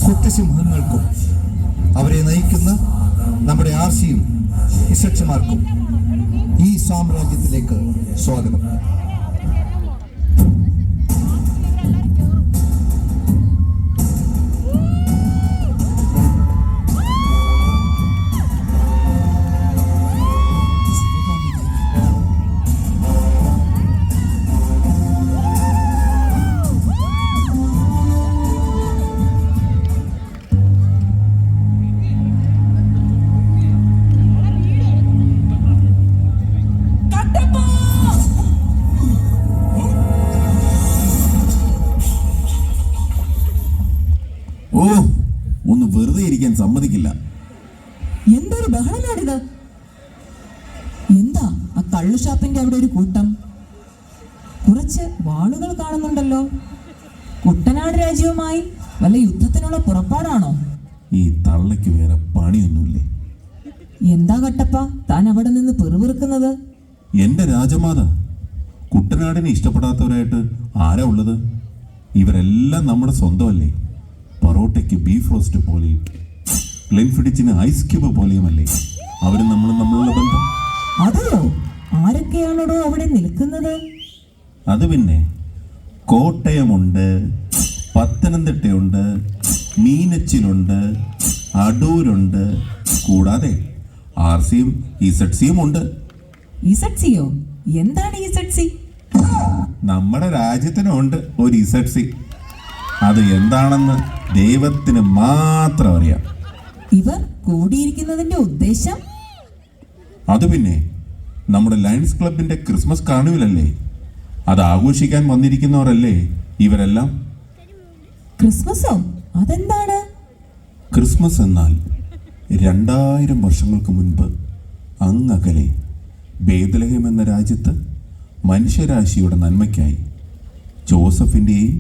കുറ്റസിംഹങ്ങൾക്കും അവരെ നയിക്കുന്ന നമ്മുടെ ആർസിയും ഇസക്ഷമാർക്കും ഈ സാമ്രാജ്യത്തിലേക്ക് സ്വാഗതം. ഒന്ന് വെറുതെ ഇരിക്കാൻ സമ്മതിക്കില്ല. എന്തൊരു ബഹളമാണിത്? എന്താ ആ കള്ളു ഷാപ്പിന്റെ അവിടെ ഒരു കൂട്ടം? കുറച്ച് വാളുകൾ കാണുന്നുണ്ടല്ലോ. കുട്ടനാട് രാജ്യവുമായി വല്ല യുദ്ധത്തിനുള്ള പുറപ്പാടാണോ? ഈ തള്ളയ്ക്ക് വേറെ പണിയൊന്നുമില്ലേ? എന്താ കട്ടപ്പ താൻ അവിടെ നിന്ന് പെറുപിറുക്കുന്നത്? എന്റെ രാജമാത, കുട്ടനാടിനെ ഇഷ്ടപ്പെടാത്തവരായിട്ട് ആരാ ഉള്ളത്? ഇവരെല്ലാം നമ്മുടെ സ്വന്തമല്ലേ? പൊറോട്ടയ്ക്ക് ബീഫ് റോസ്റ്റ് പോലെയും ഗ്ലെൻഫിഡിച്ചിന് ഐസ് ക്യൂബ് പോലെയുമല്ലേ അവരും നമ്മളുള്ള ബന്ധം? അതെയോ? ആരൊക്കെയാണോ അവിടെ നിൽക്കുന്നത്? അത് പിന്നെ കോട്ടയമുണ്ട്, പത്തനംതിട്ടയുണ്ട്, മീനച്ചിലുണ്ട്, അടൂരുണ്ട്, കൂടാതെ ആർസിയും ഇസഡ്സിയും ഉണ്ട്. ഇസഡ്സിയോ? എന്താണ് ഇസഡ്സി? നമ്മുടെ രാജ്യത്തിനുണ്ട് ഒരു ഇസഡ്സി. അത് എന്താണെന്ന് ദൈവത്തിന് മാത്രം അറിയാം. ഇവർ കൂടിയിരിക്കുന്നതിന്റെ ഉദ്ദേശം? അത് പിന്നെ നമ്മുടെ ലയൺസ് ക്ലബിന്റെ ക്രിസ്മസ് കാർണിവലല്ലേ, അത് ആഘോഷിക്കാൻ വന്നിരിക്കുന്നവരല്ലേ ഇവരെല്ലാം. ക്രിസ്മസോ? അതെന്താണ്? ക്രിസ്മസ് എന്നാൽ 2000 വർഷങ്ങൾക്ക് മുൻപ് അങ്ങകലെ ബേത്ലഹേം എന്ന രാജ്യത്ത് മനുഷ്യരാശിയുടെ നന്മയ്ക്കായി ജോസഫിൻ്റെയും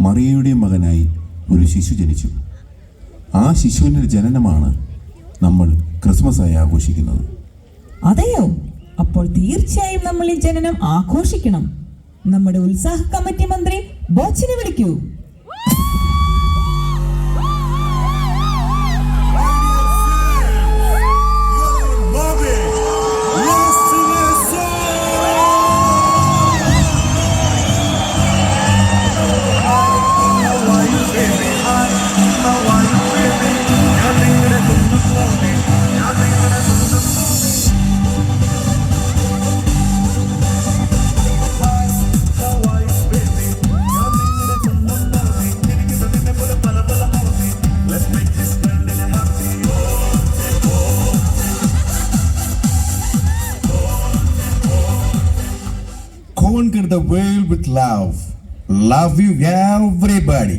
മറിയയുടെയും മകനായി ഒരു ശിശു ജനിച്ചു. ആ ശിശുവിൻ്റെ ജനനമാണ് നമ്മൾ ക്രിസ്മസ് ആയി ആഘോഷിക്കുന്നത്. അതെയോ? അപ്പോൾ തീർച്ചയായും നമ്മൾ ഈ ജനനം ആഘോഷിക്കണം. നമ്മുടെ ഉത്സാഹ കമ്മിറ്റി മന്ത്രി ബോച്ചിനെ വിളിക്കൂ. Conquer the world with love. Love you everybody.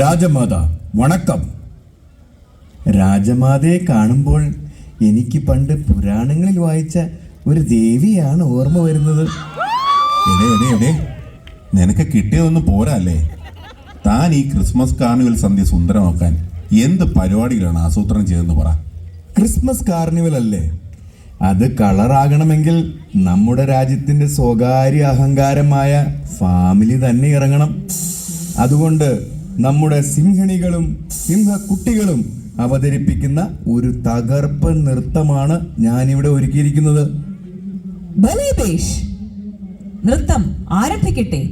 Rajmata വണക്കം. രാജമാതയെ കാണുമ്പോൾ എനിക്ക് പണ്ട് പുരാണങ്ങളിൽ വായിച്ച ഒരു ദേവിയാണ് ഓർമ്മ വരുന്നത്. എടേ നിനക്ക് കിട്ടിയതൊന്നും പോരല്ലേ? താൻ ഈ ക്രിസ്മസ് കാർണിവൽ സന്ധ്യ സുന്ദരമാക്കാൻ എന്ത് പരിപാടികളാണ് ആസൂത്രണം ചെയ്തെന്ന് പറ. ക്രിസ്മസ് കാർണിവൽ അല്ലേ? അത് കളറാകണമെങ്കിൽ നമ്മുടെ രാജ്യത്തിൻ്റെ സ്വകാര്യ അഹങ്കാരമായ ഫാമിലി തന്നെ ഇറങ്ങണം. അതുകൊണ്ട് നമ്മുടെ സിംഹണികളും സിംഹക്കുട്ടികളും അവതരിപ്പിക്കുന്ന ഒരു തകർപ്പൻ നൃത്തമാണ് ഞാനിവിടെ ഒരുക്കിയിരിക്കുന്നത്. ബലേബേഷ്, നൃത്തം ആരംഭിക്കട്ടെ.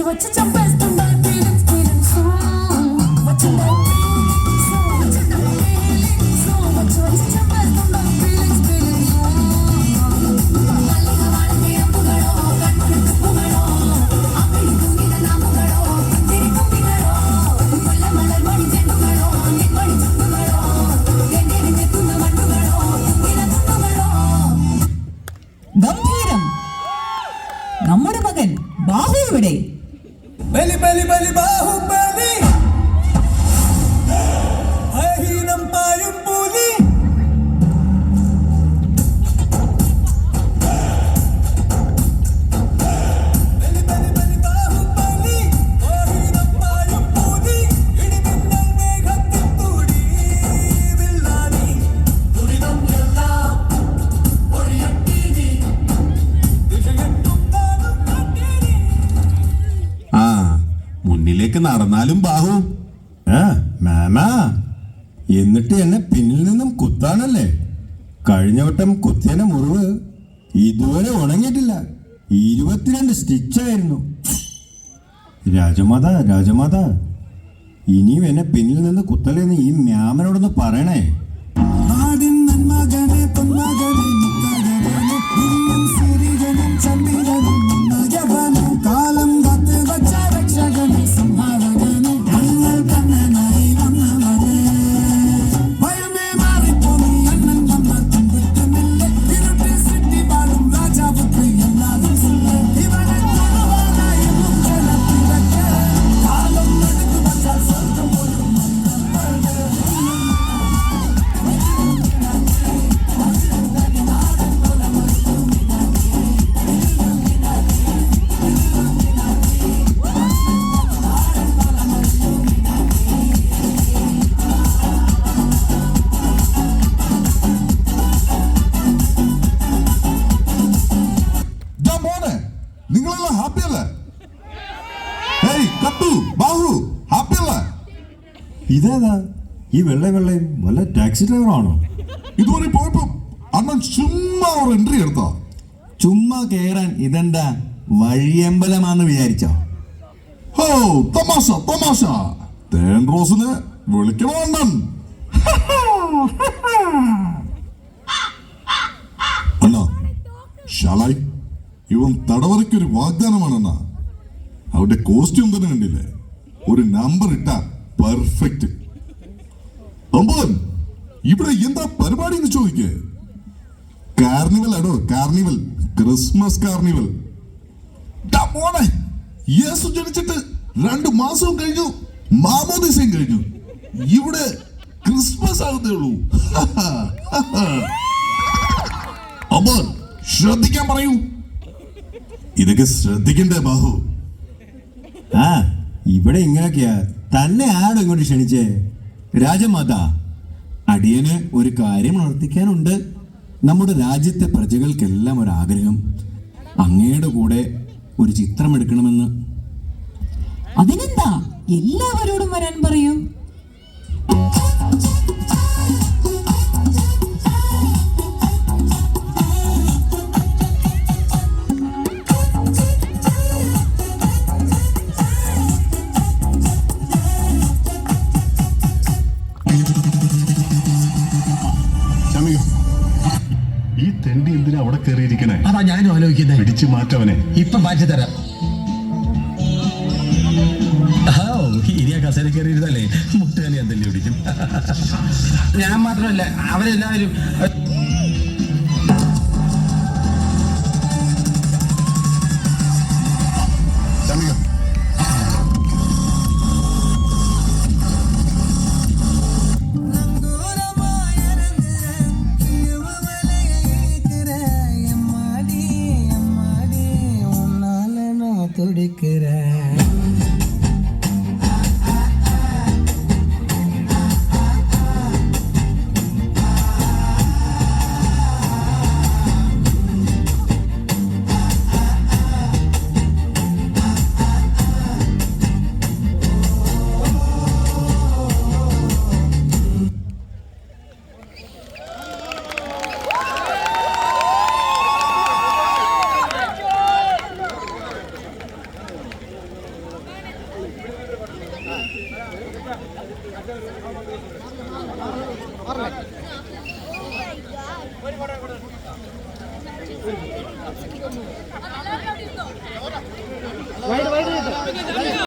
వచ్చి చంపేస్తుండే ఫీలింగ్స్ ఫీలింగ్స్ వచ్చిండే వచ్చి చంపేస్తుండే ఫీలింగ్స్ ఫీలింగ్స్ మల్లిగా వాడితే అప్పుగడో కన్నులు తిప్పుగడో అక్కడి కుంగిన నాముగడో తిరి కుంగిగడో ముల్ల మలర్ మడి చెట్టుగడో నిమ్మడి చుట్టుగడో ఎండేరి నెత్తున్న మట్టుగడో కుంగిన తుండుగడో. ഗംഭീരം. നമ്മുടെ മകൻ ബാഹു ഇവിടെ. ബലി ബലി ബലി ബാഹുബലി അഹീനം പായും പുലി ബലി ബലി ബലി ബാഹുബലി അഹീനം പായും പുലി ഇടിമിന്നൽ മേഘത്തിൽ തുടി വില്ലാനി ദുരിതം എല്ലാം ഒഴിയട്ടീനി വിജയത്തും നാളും കണ്ടീനി. ആ മുന്നിലേക്ക് നടന്നാലും ബാഹു. മാമാ, എന്നിട്ട് എന്നെ പിന്നിൽ നിന്നും കുത്താണല്ലേ? കഴിഞ്ഞ വട്ടം കുത്തിയന മുറിവ് ഇതുവരെ ഉണങ്ങിയിട്ടില്ല. 22 സ്റ്റിച്ചായിരുന്നു. രാജമാത, ഇനിയും എന്നെ പിന്നിൽ നിന്ന് കുത്തലെന്ന് ഈ മ്യാമനോടൊന്ന് പറയണേ. നാടിൻ നന്മകനെ പൊന്മകനെ മുത്തകനെ നിന്നും സൂര്യനും ചന്ദ്രനും നയവനും കാലം കാത്ത് വച്ച രക്ഷകനെ സംഹാരകനെ ഞങ്ങൾ കണ്ണനായി വന്നവനെ ഭയമേ മാറിപ്പോയി അണ്ണൻ വന്ന തുമ്പിട്ടുമില്ല ഇരുട്ടി സിറ്റി പാടും രാജാവുക്ക് എല്ലാതും സുല്ല ഇവനെ തൊടുവാനായി മുഖലത്തിരക്ക് കാലം എടുത്തു വച്ചാൽ സ്വർഗം പോലും നിങ്ങളെല്ലാം ഹാപ്പിയല്ലേ? ഹേയ് കട്ടു, ബാഹു, ഹാപ്പിയല്ലേ? ഇതേതാ ഈ വെള്ളയും വല്ല ടാക്സി ഡ്രൈവറാണോ? ഇതുവരെ പോയപ്പോ അണ്ണൻ ചുമ്മാ ഒരു എൻട്രി എടുത്താ. ചുമ്മാ കേറാൻ ഇതെന്താ വഴിയമ്പലമാന്ന് വിചാരിച്ചോ? ഓ തമാശ തേൻ റോസിനെ വിളിക്കണോ അണ്ണൻ? അണ്ണാ ഷാലായി, ഇവൻ തടവറയ്ക്കൊരു വാഗ്ദാനമാണ് അണ്ണാ. അവന്റെ കോസ്റ്റ്യൂം തന്നെ കണ്ടില്ലേ? ഒരു നമ്പർ ഇട്ടാ പെർഫെക്റ്റ്. അമ്പോൻ, ഇവിടെ എന്താ പരിപാടി എന്ന് ചോദിക്കേ? കാർണിവൽ ആടോ, കാർണിവൽ, ക്രിസ്മസ് കാർണിവൽ. മോനെ, യേശു ജനിച്ചിട്ട് 2 മാസവും കഴിഞ്ഞു, മാമോദിസയും കഴിഞ്ഞു. ഇവിടെ ക്രിസ്മസ് ആകുന്നേ ഉള്ളൂ. അമ്പോൻ, ശ്രദ്ധിക്കാൻ പറയൂ. ഇതൊക്കെ ശ്രദ്ധിക്കണ്ടേ ബാഹു? ഇവിടെ ഇങ്ങനെയൊക്കെയാ. തന്നെ ആരോ ഇങ്ങോട്ട് ക്ഷണിച്ചേ? രാജമാത, അടിയന് ഒരു കാര്യം ഉണർത്തിക്കാനുണ്ട്. നമ്മുടെ രാജ്യത്തെ പ്രജകൾക്കെല്ലാം ഒരാഗ്രഹം, അങ്ങയുടെ കൂടെ ഒരു ചിത്രം എടുക്കണമെന്ന്. അതിനെന്താ, എല്ലാവരോടും വരാൻ പറയൂ. ഈ തെണ്ടി എന്തിനാ അവിടെ കയറിയിരിക്കണേ? അതാ ഞാനും ആലോചിക്കുന്നത്. പിടിച്ചു മാറ്റവനെ. ഇപ്പൊ മാറ്റി തരാം. ഇനി ആ കസേര കയറിയിരുന്നല്ലേ മുട്ടുകാലി എന്തെല്ലാം പിടിക്കും. ഞാൻ മാത്രമല്ല, അവരെല്ലാവരും. പറഞ്ഞേ